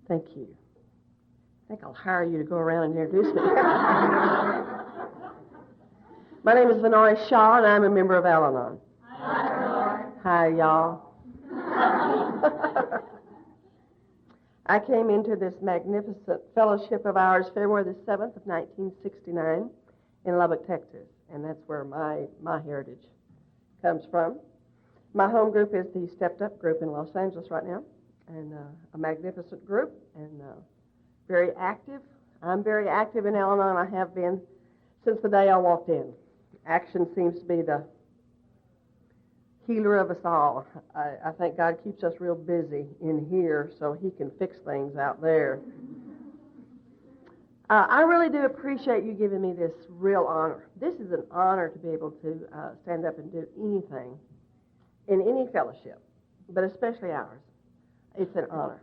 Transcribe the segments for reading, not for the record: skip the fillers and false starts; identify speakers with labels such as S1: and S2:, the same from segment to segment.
S1: Thank you. I think I'll hire you to go around and introduce me. My name is Vannoy Shaw, and I'm a member of Al-Anon. Hi, y'all. I came into this magnificent fellowship of ours February the 7th of 1969 in Lubbock, Texas, and that's where my heritage comes from. My home group is the Stepped Up group in Los Angeles right now, and a magnificent group, and very active. I'm very active in Al-Anon. I have been since the day I walked in. Action seems to be the healer of us all. I think God keeps us real busy in here so He can fix things out there. I really do appreciate you giving me this real honor. This is an honor to be able to stand up and do anything in any fellowship, but especially ours. It's an honor.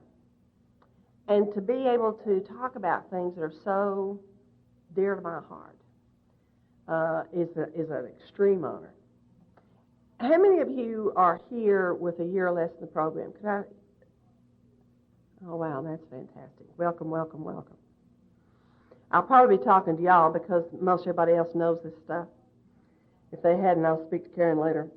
S1: And to be able to talk about things that are so dear to my heart is an extreme honor. How many of you are here with a year or less in the program? Oh, wow, that's fantastic. Welcome, welcome, welcome. I'll probably be talking to y'all because most everybody else knows this stuff. If they hadn't, I'll speak to Karen later.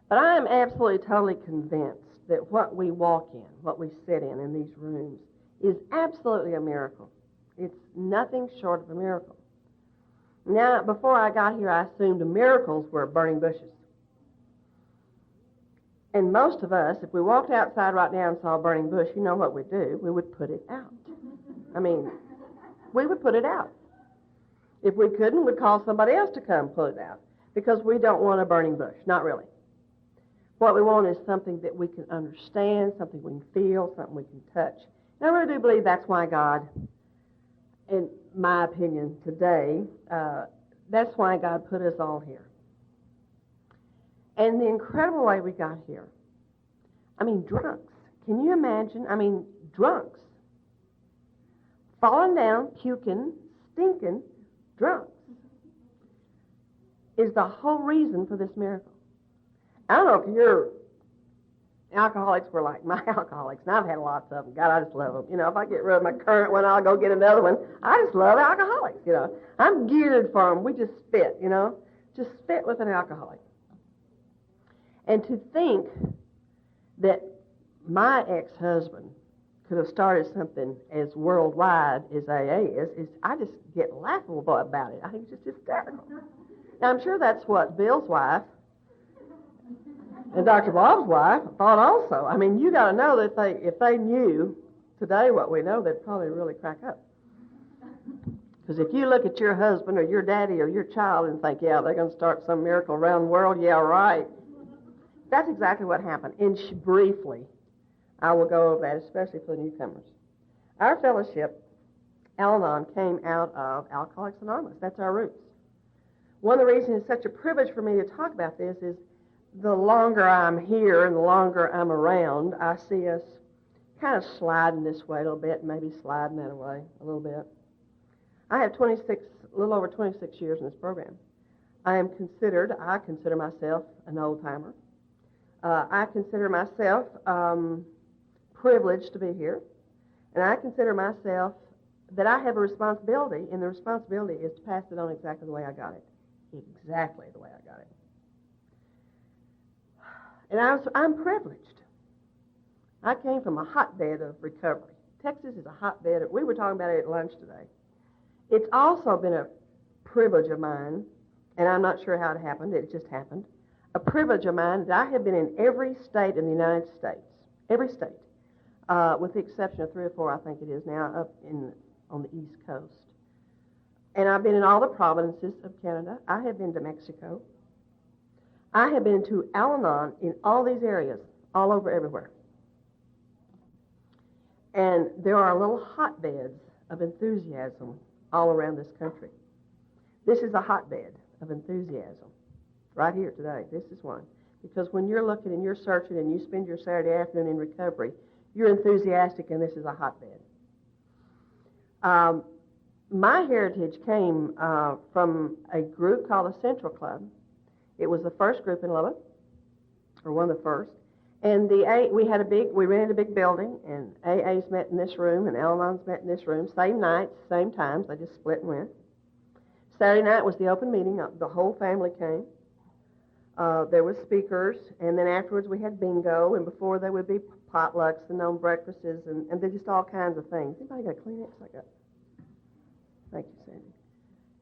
S1: But I am absolutely, totally convinced that what we walk in, what we sit in these rooms, is absolutely a miracle. It's nothing short of a miracle. Now, before I got here, I assumed miracles were burning bushes. And most of us, if we walked outside right now and saw a burning bush, you know what we'd do? We would put it out. I mean, we would put it out. If we couldn't, we'd call somebody else to come pull it out because we don't want a burning bush. Not really. What we want is something that we can understand, something we can feel, something we can touch. And I really do believe that's why God, in my opinion today, that's why God put us all here. And the incredible way we got here, I mean, drunks. Can you imagine? I mean, drunks. Falling down, puking, stinking, drunks is the whole reason for this miracle. I don't know if your alcoholics were like my alcoholics, and I've had lots of them. God, I just love them. You know, if I get rid of my current one, I'll go get another one. I just love alcoholics, you know. I'm geared for them. We just spit, you know. Just spit with an alcoholic. And to think that my ex-husband could have started something as worldwide as AA is I just get laughable about it. I think it's just hysterical. Now, I'm sure that's what Bill's wife and Dr. Bob's wife thought also. I mean, you got to know that if they knew today what we know, they'd probably really crack up. Because if you look at your husband or your daddy or your child and think, yeah, they're going to start some miracle around the world, yeah, right. That's exactly what happened. And briefly, I will go over that, especially for the newcomers. Our fellowship, Al-Anon, came out of Alcoholics Anonymous. That's our roots. One of the reasons it's such a privilege for me to talk about this is the longer I'm here and the longer I'm around, I see us kind of sliding this way a little bit, maybe sliding that away a little bit. I have a little over 26 years in this program. I consider myself an old-timer. I consider myself privileged to be here, and I consider myself that I have a responsibility, and the responsibility is to pass it on exactly the way I got it. Exactly the way I got it. And I'm privileged. I came from a hotbed of recovery. Texas is a hotbed. We were talking about it at lunch today. It's also been a privilege of mine, and I'm not sure how it happened. It just happened. A privilege of mine that I have been in every state in the United States, every state, with the exception of 3 or 4, I think it is now, up on the East Coast. And I've been in all the provinces of Canada. I have been to Mexico. I have been to Al-Anon in all these areas, all over everywhere. And there are little hotbeds of enthusiasm all around this country. This is a hotbed of enthusiasm right here today. This is one. Because when you're looking and you're searching and you spend your Saturday afternoon in recovery, you're enthusiastic and this is a hotbed. My heritage came from a group called the Central Club. It was the first group in Lubbock, or one of the first. And we rented a big building, and AA's met in this room, and Al-Anon's met in this room, same nights, same times. They just split and went. Saturday night was the open meeting. The whole family came. There were speakers, and then afterwards we had bingo, and before there would be potlucks and on breakfasts, and there's just all kinds of things. Anybody got a Kleenex? I got. Thank you, Sandy.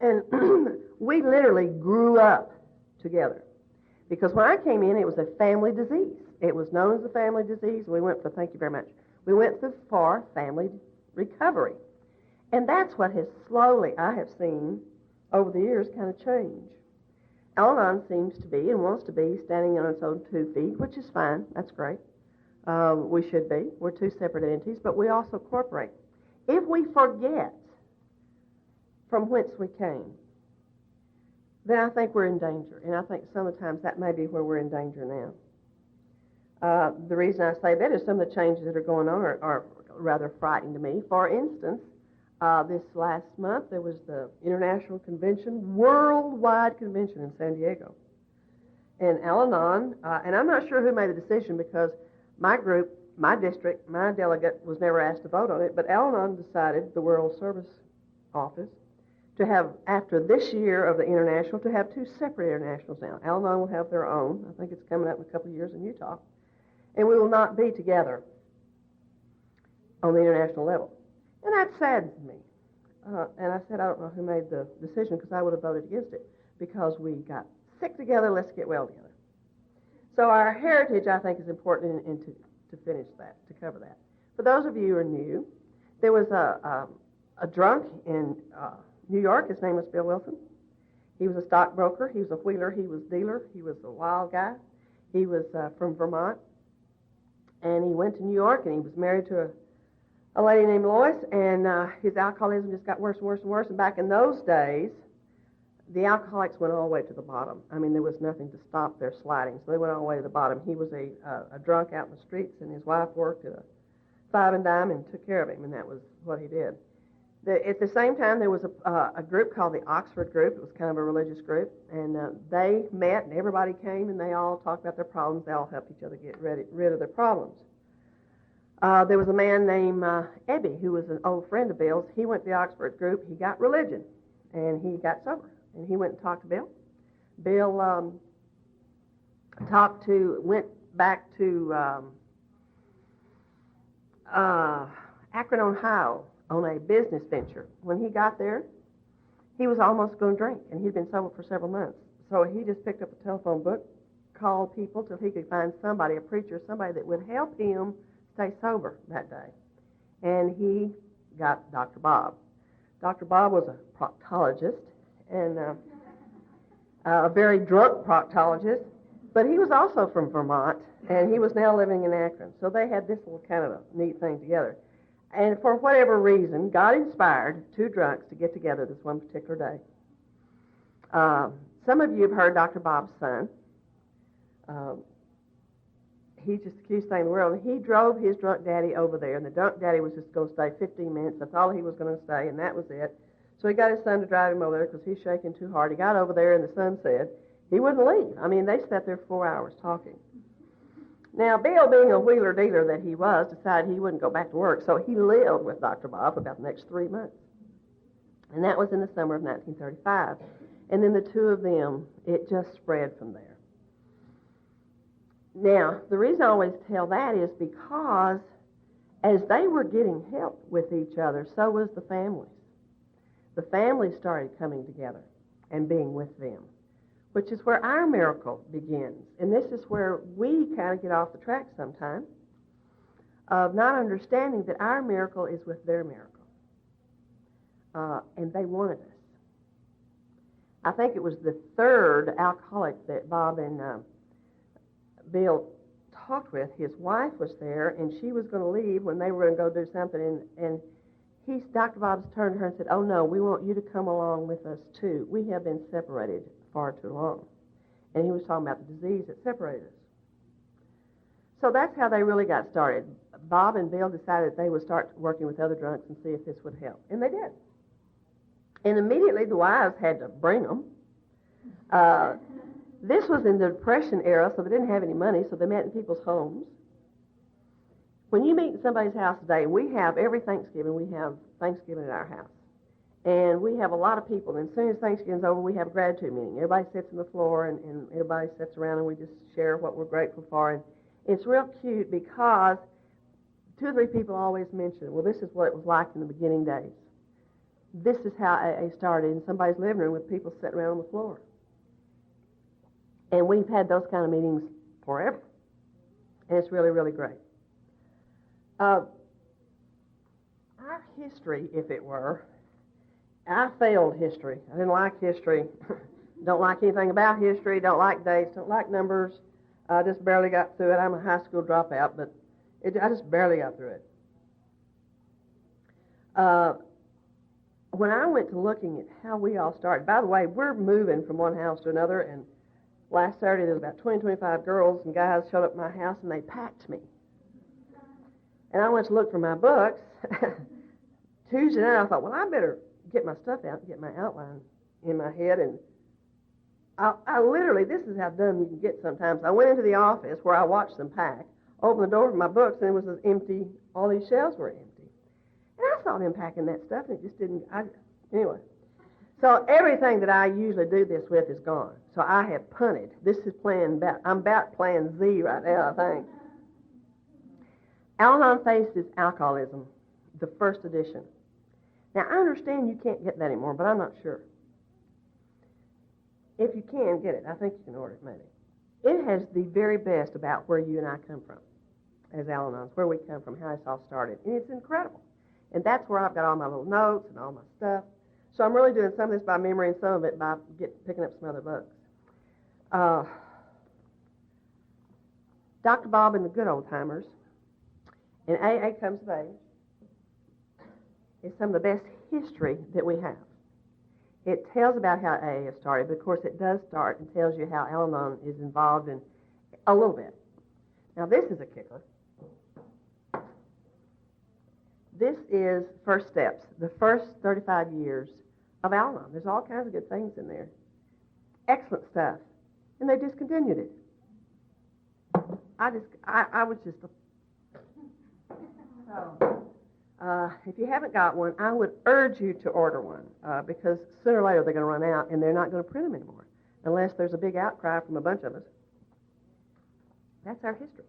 S1: And we literally grew up together. Because when I came in, it was a family disease. It was known as a family disease. Thank you very much. We went for family recovery. And that's what has slowly, I have seen, over the years, kind of change. Al-Anon seems to be and wants to be standing on its own 2 feet, which is fine. That's great. We should be. We're 2 separate entities, but we also cooperate. If we forget from whence we came, then I think we're in danger. And I think sometimes that may be where we're in danger now. The reason I say that is some of the changes that are going on are rather frightening to me. For instance, this last month there was the International Convention, worldwide convention in San Diego. And Al-Anon, and I'm not sure who made the decision because my group, my district, my delegate was never asked to vote on it, but Al-Anon decided, the World Service Office, to have, after this year of the international, to have 2 separate internationals now. Al-Anon will have their own. I think it's coming up in a couple of years in Utah. And we will not be together on the international level. And that saddens me. And I said, I don't know who made the decision because I would have voted against it because we got sick together, let's get well together. So our heritage, I think, is important and to finish that, to cover that. For those of you who are new, there was a drunk in New York. His name was Bill Wilson. He was a stockbroker. He was a wheeler. He was a dealer. He was a wild guy. He was from Vermont. And he went to New York, and he was married to a lady named Lois, and his alcoholism just got worse and worse and worse. And back in those days, the alcoholics went all the way to the bottom. I mean, there was nothing to stop their sliding, so they went all the way to the bottom. He was a drunk out in the streets, and his wife worked at a 5 and dime and took care of him, and that was what he did. At the same time, there was a group called the Oxford Group. It was kind of a religious group, and they met, and everybody came, and they all talked about their problems. They all helped each other get rid of their problems. There was a man named Ebby, who was an old friend of Bill's. He went to the Oxford Group. He got religion, and he got sober, and he went and talked to Bill. Bill went back to Akron, Ohio, on a business venture. When he got there, he was almost going to drink, and he'd been sober for several months. So he just picked up a telephone book, called people till he could find somebody, a preacher, somebody that would help him stay sober that day. And he got Dr. Bob. Dr. Bob was a proctologist, and a very drunk proctologist, but he was also from Vermont, and he was now living in Akron. So they had this little kind of a neat thing together. And for whatever reason, God inspired 2 drunks to get together this one particular day. Some of you have heard Dr. Bob's son. He's just the cutest thing in the world. And he drove his drunk daddy over there, and the drunk daddy was just going to stay 15 minutes. That's all he was going to stay, and that was it. So he got his son to drive him over there because he's shaking too hard. He got over there, and the son said he wouldn't leave. I mean, they sat there 4 hours talking. Now, Bill, being a wheeler-dealer that he was, decided he wouldn't go back to work, so he lived with Dr. Bob for about the next 3 months. And that was in the summer of 1935. And then the 2 of them, it just spread from there. Now, the reason I always tell that is because as they were getting help with each other, so was the families. The families started coming together and being with them, which is where our miracle begins. And this is where we kind of get off the track sometimes of not understanding that our miracle is with their miracle. And they wanted us. I think it was the 3rd alcoholic that Bob and Bill talked with. His wife was there, and she was going to leave when they were going to go do something. And Dr. Bob turned to her and said, "Oh, no, we want you to come along with us, too. We have been separated far too long." And he was talking about the disease that separated us. So that's how they really got started. Bob and Bill decided they would start working with other drunks and see if this would help. And they did. And immediately the wives had to bring them. This was in the Depression era, so they didn't have any money, so they met in people's homes. When you meet in somebody's house today, every Thanksgiving, we have Thanksgiving at our house. And we have a lot of people, and as soon as Thanksgiving's over, we have a gratitude meeting. Everybody sits on the floor, and everybody sits around, and we just share what we're grateful for. And it's real cute because 2 or 3 people always mention, well, this is what it was like in the beginning days. This is how AA started in somebody's living room with people sitting around on the floor. And we've had those kind of meetings forever. And it's really, really great. Our history, if it were, I failed history. I didn't like history. Don't like anything about history. Don't like dates. Don't like numbers. I just barely got through it. I'm a high school dropout, but I just barely got through it. When I went to looking at how we all started, by the way, we're moving from one house to another, and last Saturday there was about 20, 25 girls and guys showed up at my house, and they packed me. And I went to look for my books. Tuesday night, I thought, well, I better get my stuff out and get my outline in my head. And I literally, this is how dumb you can get sometimes. I went into the office where I watched them pack, opened the door for my books, and it was empty. All these shelves were empty. And I saw them packing that stuff, and it just didn't, anyway. So everything that I usually do this with is gone. So I have punted. This is I'm about plan Z right now, I think. Al-Anon faces alcoholism, the first edition. Now, I understand you can't get that anymore, but I'm not sure. If you can get it, I think you can order it, maybe. It has the very best about where you and I come from as Al-Anons, where we come from, how this all started. And it's incredible. And that's where I've got all my little notes and all my stuff. So I'm really doing some of this by memory and some of it by picking up some other books. Dr. Bob and the Good Old Timers, and AA Comes of Age, is some of the best history that we have. It tells about how AA has started, but of course it does start and tells you how Al-Anon is involved in a little bit. Now this is a kicker. This is First Steps, the first 35 years of Al-Anon. There's all kinds of good things in there. Excellent stuff. And they discontinued it. I was just... if you haven't got one, I would urge you to order one because sooner or later they're going to run out and they're not going to print them anymore unless there's a big outcry from a bunch of us. That's our history.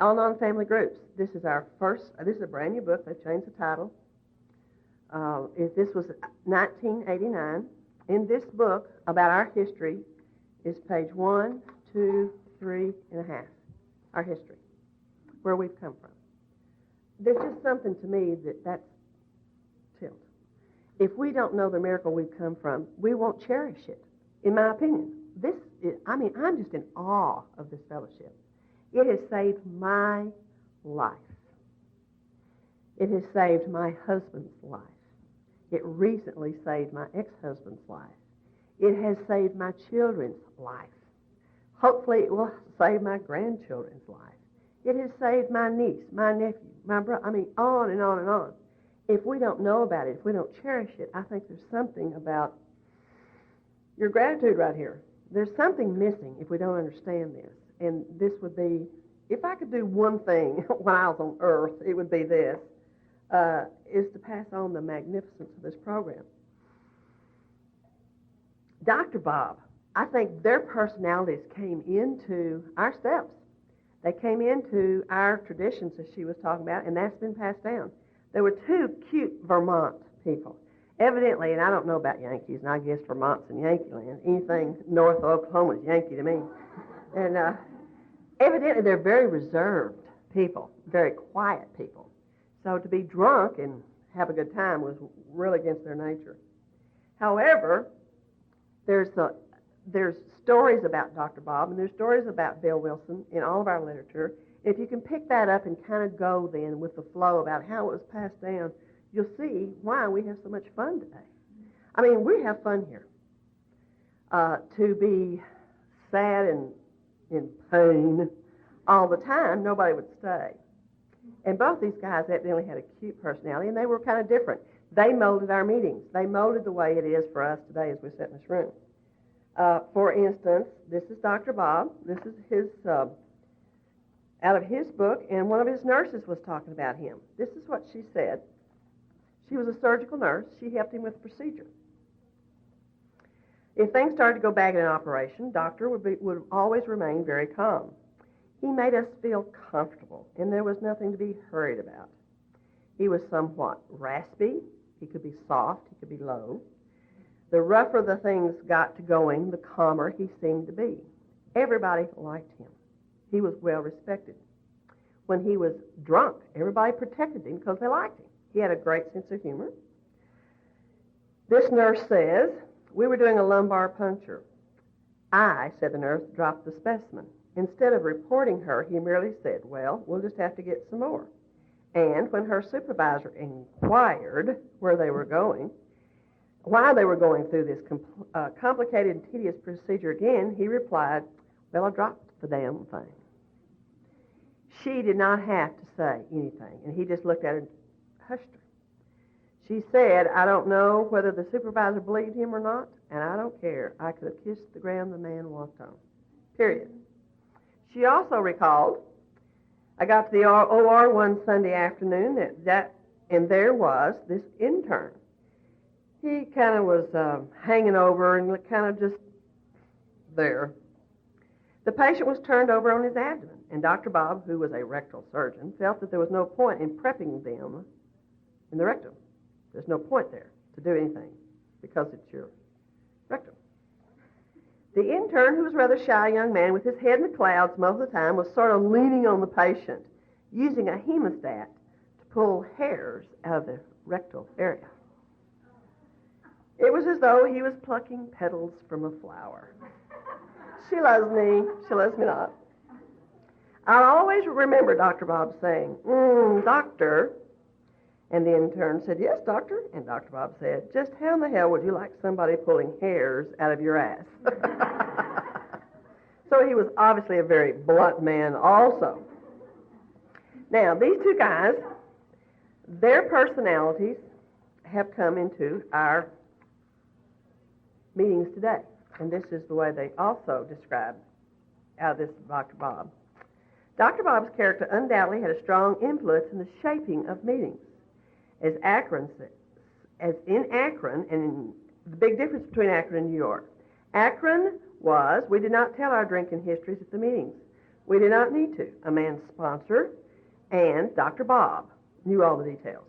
S1: Al-Anon Family Groups. This is a brand new book. They've changed the title. This was 1989. In this book about our history is page 1, 2, 3 and a half. Our history, where we've come from. There's just something to me that's tilt. If we don't know the miracle we've come from, we won't cherish it, in my opinion. I'm just in awe of this fellowship. It has saved my life. It has saved my husband's life. It recently saved my ex-husband's life. It has saved my children's life. Hopefully it will save my grandchildren's life. It has saved my niece, my nephew, my brother, on and on and on. If we don't know about it, if we don't cherish it, I think there's something about your gratitude right here. There's something missing if we don't understand this. And this would be, if I could do one thing when I was on earth, it would be this, is to pass on the magnificence of this program. Dr. Bob, I think their personalities came into our steps. They came into our traditions, as she was talking about, and that's been passed down. There were 2 cute Vermont people. Evidently, and I don't know about Yankees, and I guess Vermont's in Yankee land. Anything north of Oklahoma is Yankee to me. And evidently, they're very reserved people, very quiet people. So to be drunk and have a good time was really against their nature. However, there's stories about Dr. Bob, and there's stories about Bill Wilson in all of our literature. If you can pick that up and kind of go then with the flow about how it was passed down, you'll see why we have so much fun today. We have fun here. To be sad and in pain all the time, nobody would stay. And both these guys evidently had a cute personality, and they were kind of different. They molded our meetings. They molded the way it is for us today as we sit in this room. For instance, this is Dr. Bob. This is his out of his book, and one of his nurses was talking about him. This is what she said. She was a surgical nurse. She helped him with the procedure. If things started to go bad in an operation, doctor would always remain very calm. He made us feel comfortable, and there was nothing to be hurried about. He was somewhat raspy. He could be soft. He could be low. The rougher the things got to going, the calmer he seemed to be. Everybody liked him. He was well respected. When he was drunk, everybody protected him because they liked him. He had a great sense of humor. This nurse says, we were doing a lumbar puncture. I, said the nurse, dropped the specimen. Instead of reporting her, he merely said, well, we'll just have to get some more. And when her supervisor inquired why they were going through this complicated and tedious procedure again, he replied, well, I dropped the damn thing. She did not have to say anything, and he just looked at her and hushed her. She said, I don't know whether the supervisor believed him or not, and I don't care. I could have kissed the ground the man walked on. Period. She also recalled, I got to the OR one Sunday afternoon, and there was this intern. He kind of was hanging over and kind of just there. The patient was turned over on his abdomen, and Dr. Bob, who was a rectal surgeon, felt that there was no point in prepping them in the rectum. There's no point there to do anything because it's your rectum. The intern, who was a rather shy young man with his head in the clouds most of the time, was sort of leaning on the patient, using a hemostat to pull hairs out of the rectal area. It was as though he was plucking petals from a flower. She loves me. She loves me not. I'll always remember Dr. Bob saying, doctor. And the intern said, yes, doctor. And Dr. Bob said, just how in the hell would you like somebody pulling hairs out of your ass? So he was obviously a very blunt man also. Now, these two guys, their personalities have come into our meetings today. And this is the way they also describe out of this Dr. Bob. Dr. Bob's character undoubtedly had a strong influence in the shaping of meetings. As in Akron, and the big difference between Akron and New York. Akron was, we did not tell our drinking histories at the meetings. We did not need to. A man's sponsor and Dr. Bob knew all the details.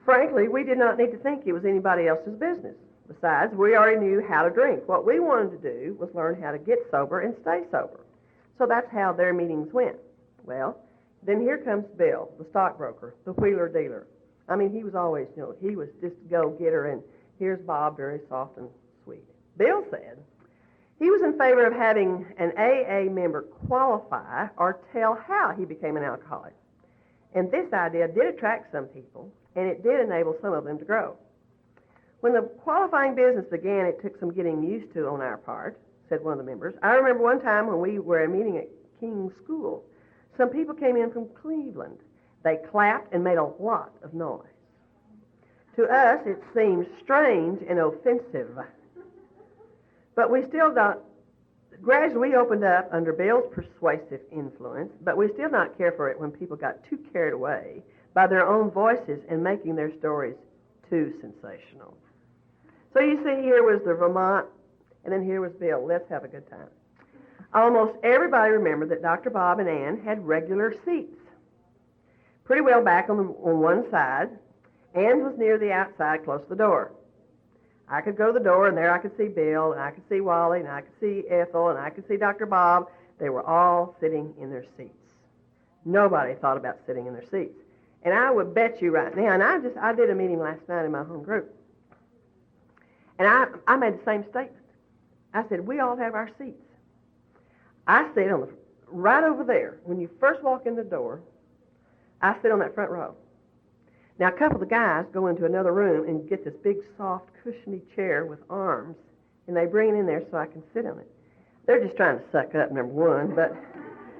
S1: Frankly, we did not need to think it was anybody else's business. Besides, we already knew how to drink. What we wanted to do was learn how to get sober and stay sober. So that's how their meetings went. Well, then here comes Bill, the stockbroker, the wheeler dealer. I mean, he was always, he was just a go-getter, and here's Bob, very soft and sweet. Bill said he was in favor of having an AA member qualify or tell how he became an alcoholic. And this idea did attract some people, and it did enable some of them to grow. When the qualifying business began, it took some getting used to on our part, said one of the members. I remember one time when we were meeting at King's School, some people came in from Cleveland. They clapped and made a lot of noise. To us, it seemed strange and offensive. But we still don't. Gradually, we opened up under Bill's persuasive influence, but we still not care for it when people got too carried away by their own voices and making their stories too sensational. So you see, here was the Vermont, and then here was Bill. Let's have a good time. Almost everybody remembered that Dr. Bob and Ann had regular seats. Pretty well back on one side. Ann was near the outside, close to the door. I could go to the door, and there I could see Bill, and I could see Wally, and I could see Ethel, and I could see Dr. Bob. They were all sitting in their seats. Nobody thought about sitting in their seats. And I would bet you right now, and I did a meeting last night in my home group, and I made the same statement. I said, we all have our seats. I sit right over there. When you first walk in the door, I sit on that front row. Now, a couple of the guys go into another room and get this big, soft, cushiony chair with arms, and they bring it in there so I can sit on it. They're just trying to suck up, number one, but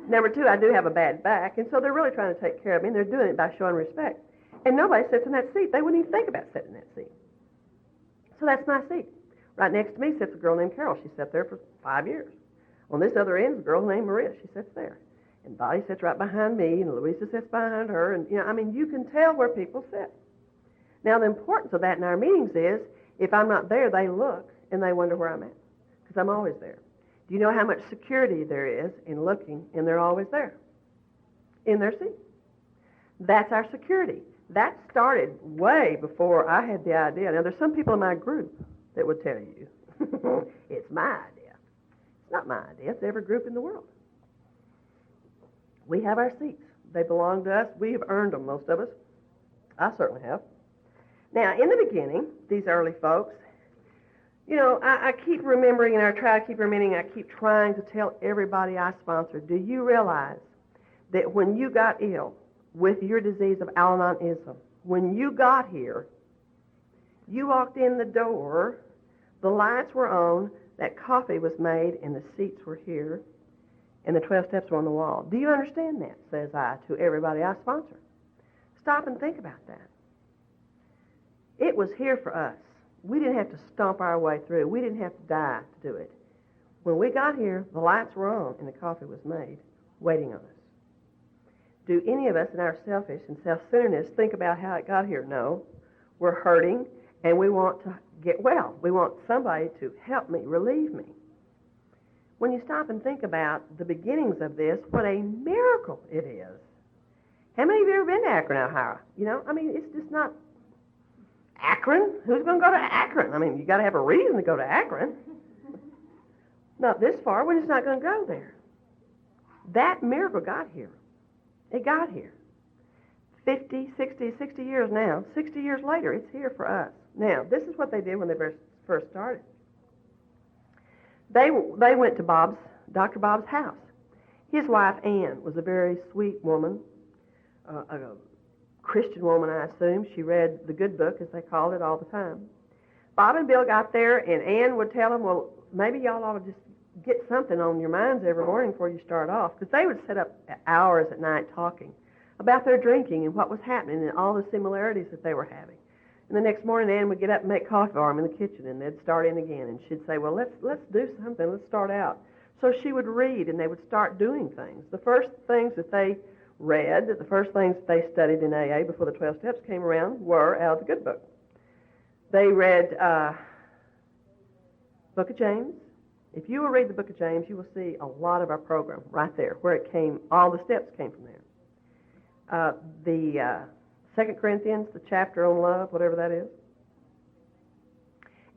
S1: number two, I do have a bad back, and so they're really trying to take care of me, and they're doing it by showing respect. And nobody sits in that seat. They wouldn't even think about sitting in that seat. So that's my seat. Right next to me sits a girl named Carol. She sat there for 5 years. On this other end is a girl named Maria. She sits there. And Bonnie sits right behind me, and Louisa sits behind her. And, you can tell where people sit. Now, the importance of that in our meetings is, if I'm not there, they look, and they wonder where I'm at, because I'm always there. Do you know how much security there is in looking, and they're always there, in their seat? That's our security. That started way before I had the idea. Now, there's some people in my group that would tell you, it's my idea. It's not my idea. It's every group in the world. We have our seats. They belong to us. We've earned them, most of us. I certainly have. Now, in the beginning, these early folks, I keep remembering, and I try to keep remembering, I keep trying to tell everybody I sponsor, do you realize that when you got ill with your disease of Al-Anonism, when you got here, you walked in the door, the lights were on, that coffee was made, and the seats were here, and the 12 steps were on the wall. Do you understand that, says I to everybody I sponsor? Stop and think about that. It was here for us. We didn't have to stomp our way through. We didn't have to die to do it. When we got here, the lights were on and the coffee was made, waiting on us. Do any of us in our selfish and self-centeredness think about how it got here? No. We're hurting and we want to get well. We want somebody to help me, relieve me. When you stop and think about the beginnings of this, what a miracle it is. How many of you have ever been to Akron, Ohio? It's just not Akron? Who's going to go to Akron? You got to have a reason to go to Akron. Not this far. We're just not going to go there. That miracle got here. It got here. 50, 60 years now. 60 years later, it's here for us. Now, this is what they did when they first started. They went to Dr. Bob's house. His wife, Ann, was a very sweet woman, a Christian woman, I assume. She read the good book, as they called it, all the time. Bob and Bill got there, and Ann would tell them, well, maybe y'all ought to just get something on your minds every morning before you start off, because they would sit up hours at night talking about their drinking and what was happening and all the similarities that they were having. And the next morning, Ann would get up and make coffee for them in the kitchen, and they'd start in again, and she'd say, well, let's do something. Let's start out. So she would read, and they would start doing things. The first things that they read, the first things that they studied in AA before the 12 steps came around were out of the good book. They read Book of James. If you will read the Book of James, you will see a lot of our program right there, where it came, all the steps came from there. The 2 Corinthians, the chapter on love, whatever that is.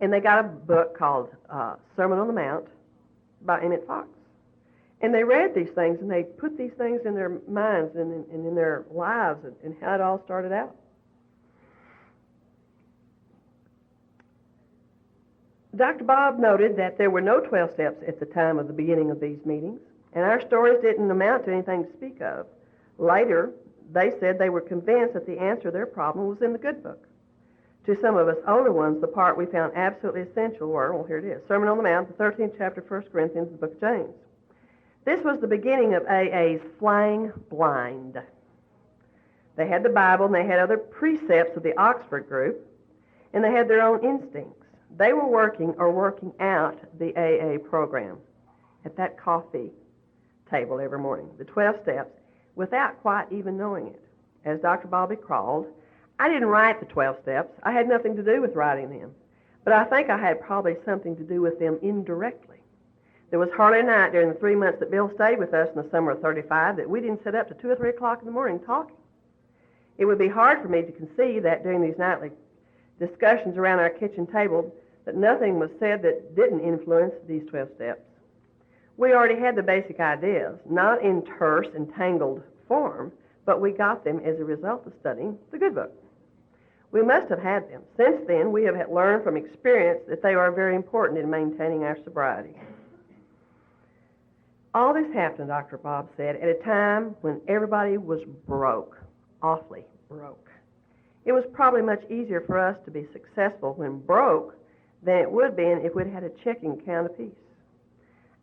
S1: And they got a book called Sermon on the Mount by Emmett Fox. And they read these things, and they put these things in their minds and in their lives, and how it all started out. Dr. Bob noted that there were no 12 steps at the time of the beginning of these meetings, and our stories didn't amount to anything to speak of. Later, they said they were convinced that the answer to their problem was in the good book. To some of us older ones, the part we found absolutely essential were, well, here it is, Sermon on the Mount, the 13th chapter, 1 Corinthians, the Book of James. This was the beginning of AA's flying blind. They had the Bible, and they had other precepts of the Oxford group, and they had their own instincts. They were working out the AA program at that coffee table every morning, the 12 steps, without quite even knowing it. As Dr. Bobby crawled, I didn't write the 12 steps. I had nothing to do with writing them. But I think I had probably something to do with them indirectly. There was hardly a night during the 3 months that Bill stayed with us in the summer of 35 that we didn't sit up to 2 or 3 o'clock in the morning talking. It would be hard for me to conceive that during these nightly discussions around our kitchen table that nothing was said that didn't influence these 12 steps. We already had the basic ideas, not in terse and tangled form, but we got them as a result of studying the good book. We must have had them. Since then, we have learned from experience that they are very important in maintaining our sobriety. All this happened, Dr. Bob said, at a time when everybody was broke, awfully broke. It was probably much easier for us to be successful when broke than it would have been if we'd had a checking account apiece.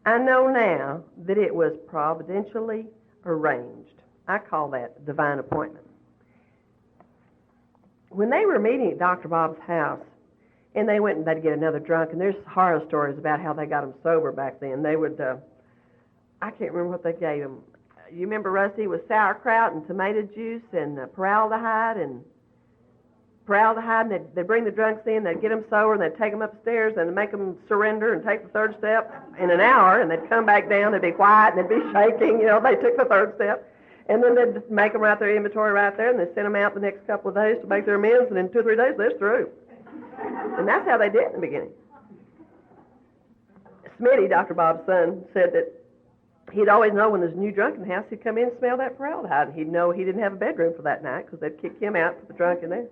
S1: I know now that it was providentially arranged. I call that divine appointment. when they were meeting at Dr. Bob's house, and they went and they'd get another drunk, and there's horror stories about how they got them sober back then. They would, I can't remember what they gave them. You remember, Rusty, it was sauerkraut and tomato juice and formaldehyde, and they'd bring the drunks in, they'd get them sober, and they'd take them upstairs and make them surrender and take the third step in an hour, and they'd come back down, they'd be quiet, and they'd be shaking, they took the third step. And then they'd just make them write their inventory right there, and they'd send them out the next couple of days to make their amends, and in 2 or 3 days, they're through. And that's how they did it in the beginning. Smitty, Dr. Bob's son, said that he'd always know when there's a new drunk in the house, he'd come in and smell that formaldehyde, and he'd know he didn't have a bedroom for that night because they'd kick him out, put the drunk in there.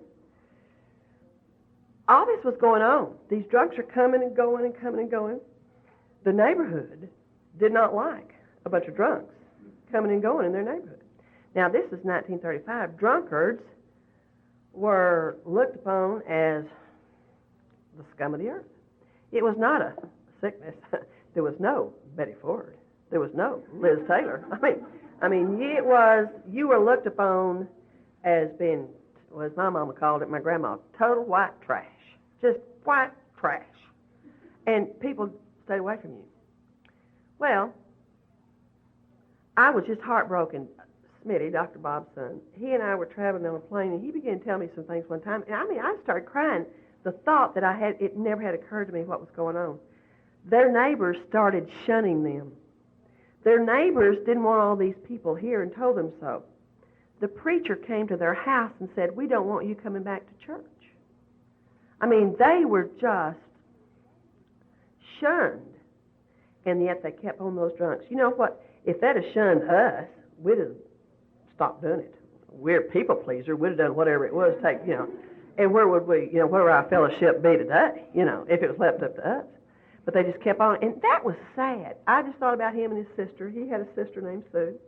S1: All this was going on. These drunks are coming and going and coming and going. The neighborhood did not like a bunch of drunks coming and going in their neighborhood. Now, this is 1935. Drunkards were looked upon as the scum of the earth. It was not a sickness. There was no Betty Ford. There was no Liz Taylor. I mean, it was, you were looked upon as being, well, as my mama called it, my grandma, total white trash. Just white trash. And people stayed away from you. Well, I was just heartbroken. Smitty, Dr. Bob's son, he and I were traveling on a plane, and he began to tell me some things one time. And I started crying. The thought that I had, it never had occurred to me what was going on. Their neighbors started shunning them. Their neighbors didn't want all these people here and told them so. The preacher came to their house and said, "We don't want you coming back to church." I mean, they were just shunned, and yet they kept on those drunks. You know what? If they'd have shunned us, we'd have stopped doing it. We're a people pleaser. We'd have done whatever it was take, and where would we, where would our fellowship be today, if it was left up to us? But they just kept on, and that was sad. I just thought about him and his sister. He had a sister named Sue.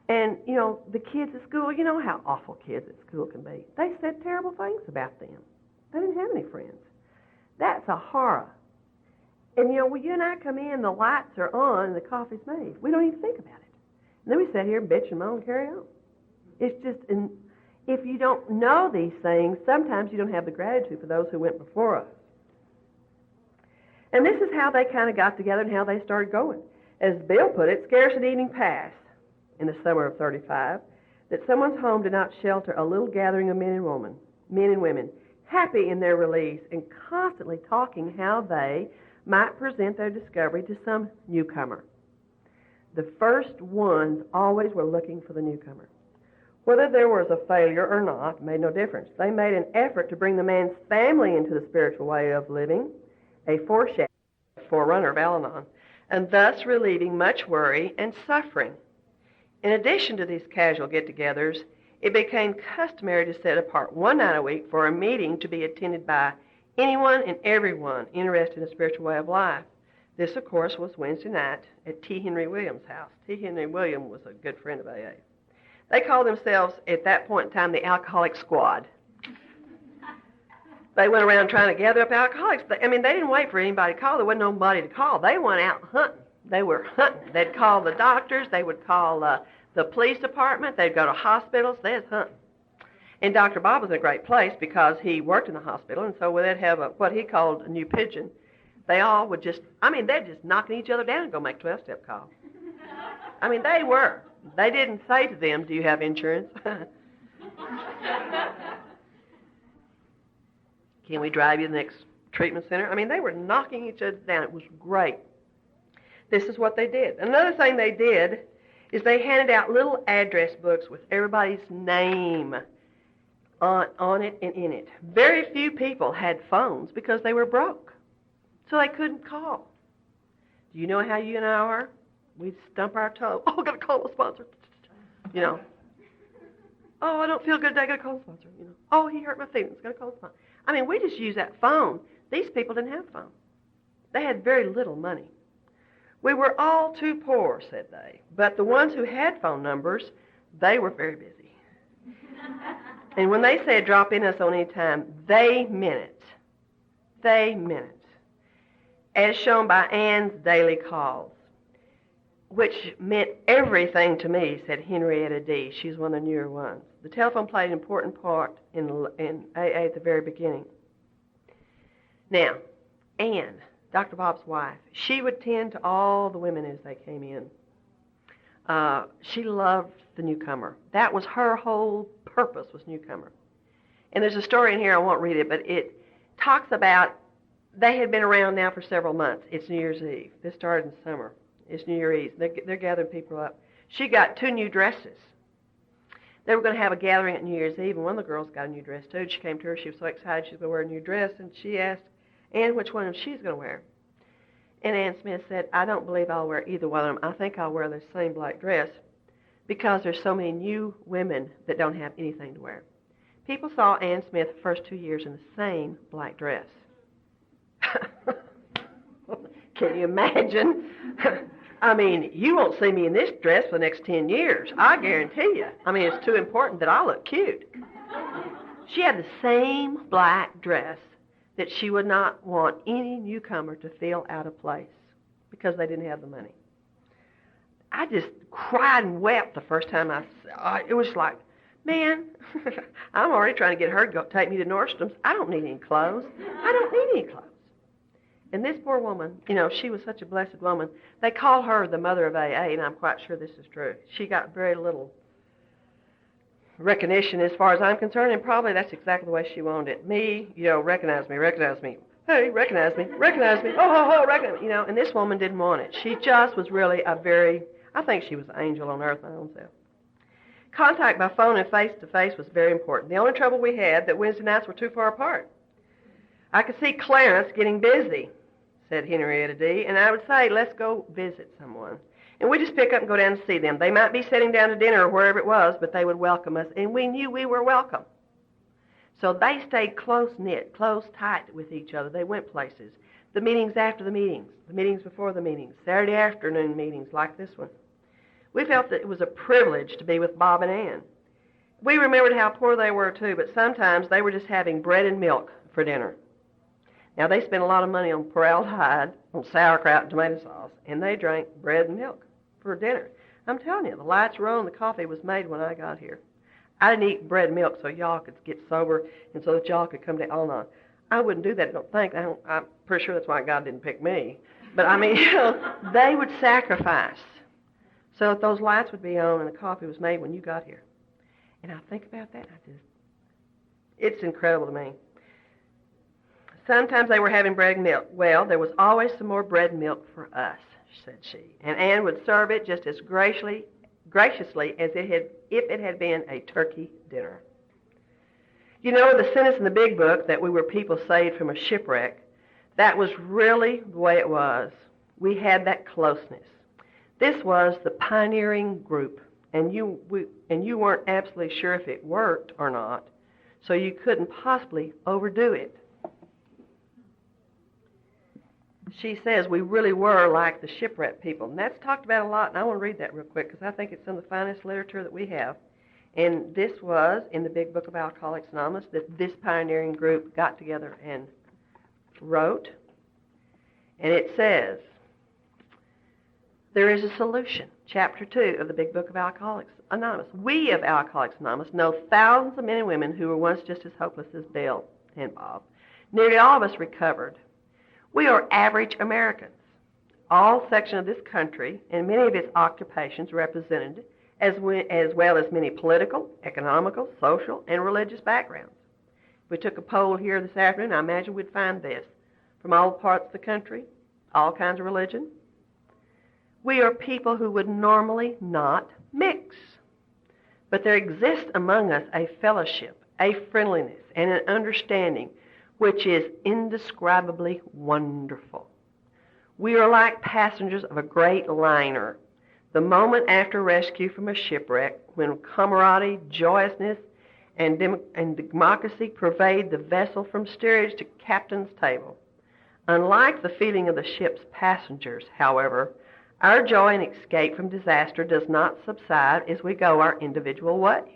S1: And, the kids at school, you know how awful kids at school can be. They said terrible things about them. They didn't have any friends. That's a horror. And, when you and I come in, the lights are on and the coffee's made. We don't even think about it. And then we sit here and bitch and moan and carry on. It's just, if you don't know these things, sometimes you don't have the gratitude for those who went before us. And this is how they kind of got together and how they started going. As Bill put it, scarce an evening passed in the summer of 35 that someone's home did not shelter a little gathering of men and women, happy in their release and constantly talking how they might present their discovery to some newcomer. The first ones always were looking for the newcomer. Whether there was a failure or not made no difference. They made an effort to bring the man's family into the spiritual way of living, a forerunner of Al-Anon, and thus relieving much worry and suffering. In addition to these casual get-togethers, it became customary to set apart one night a week for a meeting to be attended by anyone and everyone interested in the spiritual way of life. This, of course, was Wednesday night at T. Henry Williams' house. T. Henry Williams was a good friend of AA. They called themselves, at that point in time, the Alcoholic Squad. They went around trying to gather up alcoholics. They didn't wait for anybody to call. There wasn't nobody to call. They went out hunting. They were hunting. They'd call the doctors. They would call the police department. They'd go to hospitals. They was hunting. And Dr. Bob was in a great place because he worked in the hospital, and so they'd have what he called a new pigeon. They all would just, they're just knocking each other down and go make 12-step calls. They were. They didn't say to them, "Do you have insurance?" "Can we drive you to the next treatment center?" They were knocking each other down. It was great. This is what they did. Another thing they did is they handed out little address books with everybody's name on it and in it. Very few people had phones because they were broke, so they couldn't call. Do you know how you and I are? We'd stump our toe. "Oh, I've got to call a sponsor." "Oh, I don't feel good today. I've got to call a sponsor." "Oh, he hurt my feelings. Got to call a sponsor." We just use that phone. These people didn't have phones. They had very little money. "We were all too poor," said they. But the ones who had phone numbers, they were very busy. And when they said drop in us on any time, they meant it. They meant it. As shown by Ann's daily calls. which meant everything to me, said Henrietta D. She's one of the newer ones. The telephone played an important part in AA at the very beginning. Now, Ann, Dr. Bob's wife, she would tend to all the women as they came in. She loved the newcomer. That was her whole purpose, was newcomer. And there's a story in here, I won't read it, but it talks about they had been around now for several months. It's New Year's Eve. This started in summer. It's New Year's Eve. They're gathering people up. She got 2 new dresses. They were going to have a gathering at New Year's Eve, and one of the girls got a new dress, too. She came to her. She was so excited she was going to wear a new dress, and she asked Ann which one of them she's going to wear. And Ann Smith said, I don't believe I'll wear either one of them. I think I'll wear the same black dress because there's so many new women that don't have anything to wear. People saw Ann Smith the first 2 years in the same black dress. Can you imagine? I mean, you won't see me in this dress for the next 10 years. I guarantee you. I mean, it's too important that I look cute. She had the same black dress that she would not want any newcomer to feel out of place because they didn't have the money. I just cried and wept the first time it was like, man, I'm already trying to get her to take me to Nordstrom's. I don't need any clothes. I don't need any clothes. And this poor woman, she was such a blessed woman. They call her the mother of AA, and I'm quite sure this is true. She got very little recognition as far as I'm concerned, and probably that's exactly the way she wanted it. Me, recognize me. Hey, recognize me. Oh, recognize me. And this woman didn't want it. She just was really I think she was an angel on earth, my own self. Contact by phone and face-to-face was very important. The only trouble we had that Wednesday nights were too far apart. I could see Clarence getting busy, said Henrietta D., and I would say, let's go visit someone. And we'd just pick up and go down to see them. They might be sitting down to dinner or wherever it was, but they would welcome us, and we knew we were welcome. So they stayed close-knit, close-tight with each other. They went places. The meetings after the meetings before the meetings, Saturday afternoon meetings like this one. We felt that it was a privilege to be with Bob and Ann. We remembered how poor they were, too, but sometimes they were just having bread and milk for dinner. Now, they spent a lot of money on formaldehyde, on sauerkraut and tomato sauce, and they drank bread and milk for dinner. I'm telling you, the lights were on, the coffee was made when I got here. I didn't eat bread and milk so y'all could get sober and so that y'all could come to Al-Anon. I wouldn't do that, I don't think. I'm pretty sure that's why God didn't pick me. But, I mean, they would sacrifice so that those lights would be on and the coffee was made when you got here. And I think about that, it's incredible to me. Sometimes they were having bread and milk. Well, there was always some more bread and milk for us, said she. And Ann would serve it just as graciously as if it had been a turkey dinner. The sentence in the big book that we were people saved from a shipwreck, that was really the way it was. We had that closeness. This was the pioneering group, and you weren't absolutely sure if it worked or not, so you couldn't possibly overdo it. She says we really were like the shipwreck people. And that's talked about a lot, and I want to read that real quick because I think it's some of the finest literature that we have. And this was in the Big Book of Alcoholics Anonymous that this pioneering group got together and wrote. And it says, there is a solution. Chapter 2 of the Big Book of Alcoholics Anonymous. We of Alcoholics Anonymous know thousands of men and women who were once just as hopeless as Bill and Bob. Nearly all of us recovered. We are average Americans. All sections of this country and many of its occupations represented, as well as many political, economical, social, and religious backgrounds. If we took a poll here this afternoon, I imagine we'd find this. From all parts of the country, all kinds of religion. We are people who would normally not mix. But there exists among us a fellowship, a friendliness, and an understanding which is indescribably wonderful. We are like passengers of a great liner. The moment after rescue from a shipwreck, when camaraderie, joyousness, and democracy pervade the vessel from steerage to captain's table. Unlike the feeling of the ship's passengers, however, our joy and escape from disaster does not subside as we go our individual ways.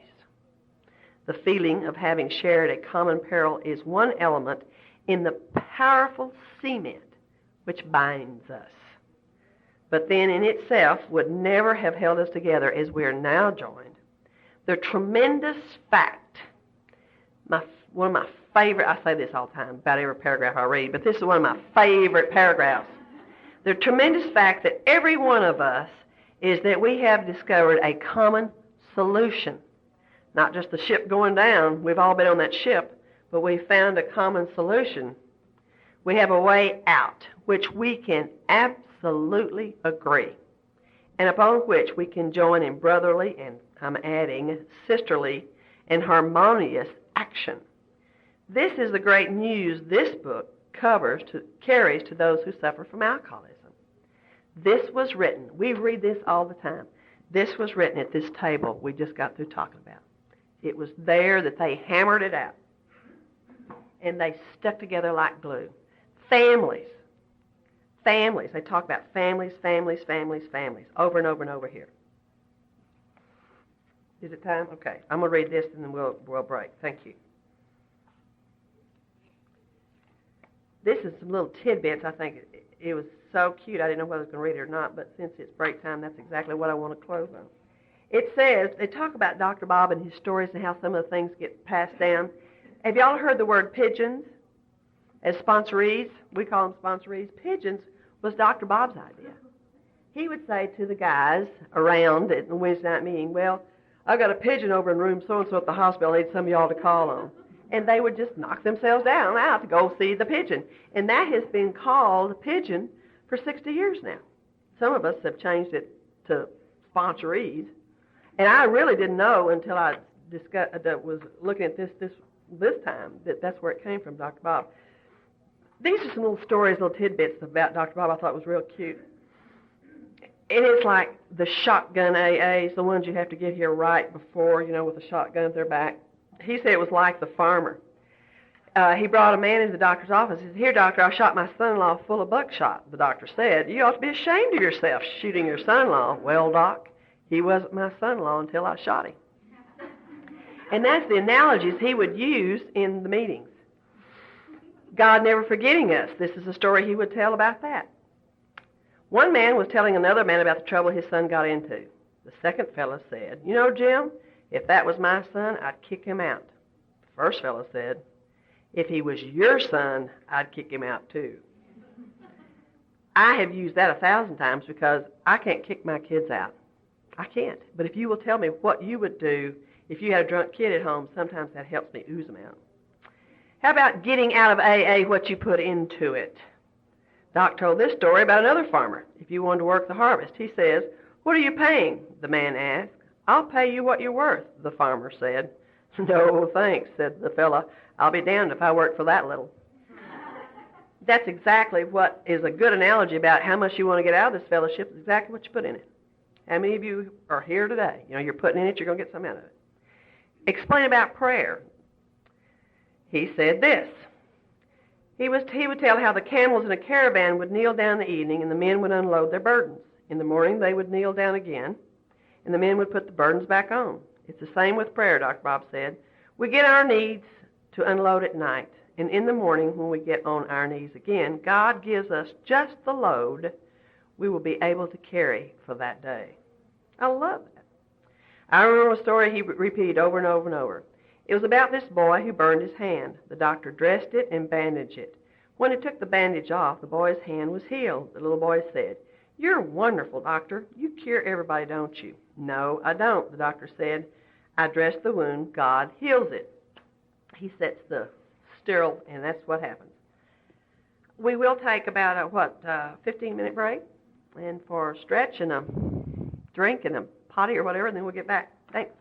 S1: The feeling of having shared a common peril is one element in the powerful cement which binds us. but then in itself would never have held us together as we are now joined. The tremendous fact, one of my favorite, I say this all the time about every paragraph I read, but this is one of my favorite paragraphs. The tremendous fact that every one of us is that we have discovered a common solution. Not just the ship going down, we've all been on that ship, but we found a common solution. We have a way out, which we can absolutely agree, and upon which we can join in brotherly, and I'm adding sisterly, and harmonious action. This is the great news this book carries to those who suffer from alcoholism. This was written, we read this all the time, this was written at this table we just got through talking about. It was there that they hammered it out, and they stuck together like glue. Families. They talk about families, over and over and over here. Is it time? Okay, I'm going to read this and then we'll break. Thank you. This is some little tidbits. I think it was so cute. I didn't know whether I was going to read it or not, but since it's break time, that's exactly what I want to close on. It says, they talk about Dr. Bob and his stories and how some of the things get passed down. Have y'all heard the word pigeons as sponsorees? We call them sponsorees. Pigeons was Dr. Bob's idea. He would say to the guys around at the Wednesday night meeting, well, I got a pigeon over in room so-and-so at the hospital. I need some of y'all to call on. And they would just knock themselves down out to go see the pigeon. And that has been called pigeon for 60 years now. Some of us have changed it to sponsorees. And I really didn't know until I was looking at this time that that's where it came from, Dr. Bob. These are some little stories, little tidbits about Dr. Bob I thought was real cute. And it's like the shotgun AAs, the ones you have to get here right before, with a shotgun at their back. He said it was like the farmer. He brought a man into the doctor's office. He said, here, doctor, I shot my son-in-law full of buckshot. The doctor said, you ought to be ashamed of yourself shooting your son-in-law. Well, doc, he wasn't my son-in-law until I shot him. And that's the analogies he would use in the meetings. God never forgetting us. This is a story he would tell about that. One man was telling another man about the trouble his son got into. The second fellow said, Jim, if that was my son, I'd kick him out. The first fellow said, if he was your son, I'd kick him out too. I have used that 1,000 times because I can't kick my kids out. I can't. But if you will tell me what you would do if you had a drunk kid at home, sometimes that helps me ooze them out. How about getting out of AA what you put into it? Doc told this story about another farmer. If you wanted to work the harvest, he says, what are you paying? The man asked. I'll pay you what you're worth, the farmer said. No, thanks, said the fella. I'll be damned if I work for that little. That's exactly what is a good analogy about how much you want to get out of this fellowship. It's exactly what you put in it. How many of you are here today? You're putting in it, you're going to get something out of it. Explain about prayer. He said this. He would tell how the camels in a caravan would kneel down in the evening and the men would unload their burdens. In the morning they would kneel down again and the men would put the burdens back on. It's the same with prayer, Dr. Bob said. We get our needs to unload at night, and in the morning when we get on our knees again, God gives us just the load we will be able to carry for that day. I love that. I remember a story he repeated over and over and over. It was about this boy who burned his hand. The doctor dressed it and bandaged it. When he took the bandage off, the boy's hand was healed. The little boy said, "You're wonderful, doctor. You cure everybody, don't you?" "No, I don't," the doctor said. "I dress the wound. God heals it." He sets the sterile, and that's what happens. We will take about a 15-minute break, and for a stretch and a drink and a potty or whatever, and then we'll get back. Thanks.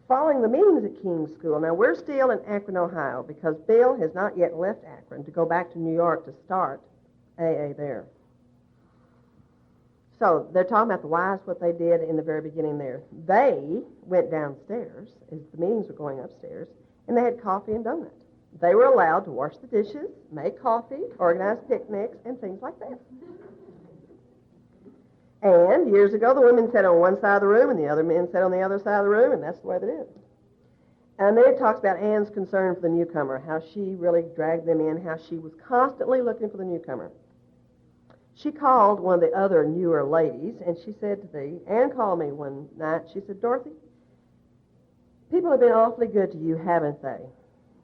S1: Following the meetings at King's School. Now, we're still in Akron, Ohio, because Bill has not yet left Akron to go back to New York to start AA there. So they're talking about the wives, what they did in the very beginning there. They went downstairs as the meetings were going upstairs, and they had coffee and donuts. They were allowed to wash the dishes, make coffee, organize picnics, and things like that. And years ago, the women sat on one side of the room, and the other men sat on the other side of the room, and that's the way they did. And then it talks about Anne's concern for the newcomer, how she really dragged them in, how she was constantly looking for the newcomer. She called one of the other newer ladies, and she said to me, Anne called me one night, she said, Dorothy, people have been awfully good to you, haven't they?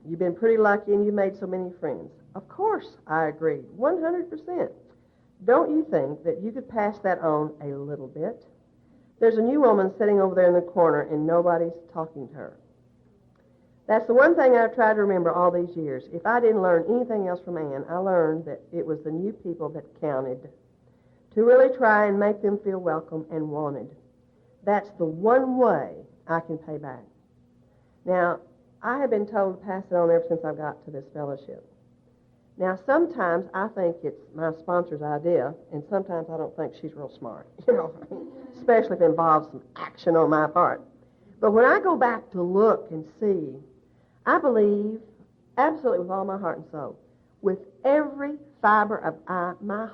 S1: You've been pretty lucky and you've made so many friends. Of course, I agreed, 100%. Don't you think that you could pass that on a little bit? There's a new woman sitting over there in the corner and nobody's talking to her. That's the one thing I've tried to remember all these years. If I didn't learn anything else from Anne, I learned that it was the new people that counted, to really try and make them feel welcome and wanted. That's the one way I can pay back. Now, I have been told to pass it on ever since I got to this fellowship. Now, sometimes I think it's my sponsor's idea, and sometimes I don't think she's real smart, especially if it involves some action on my part. But when I go back to look and see, I believe absolutely with all my heart and soul, with every fiber of my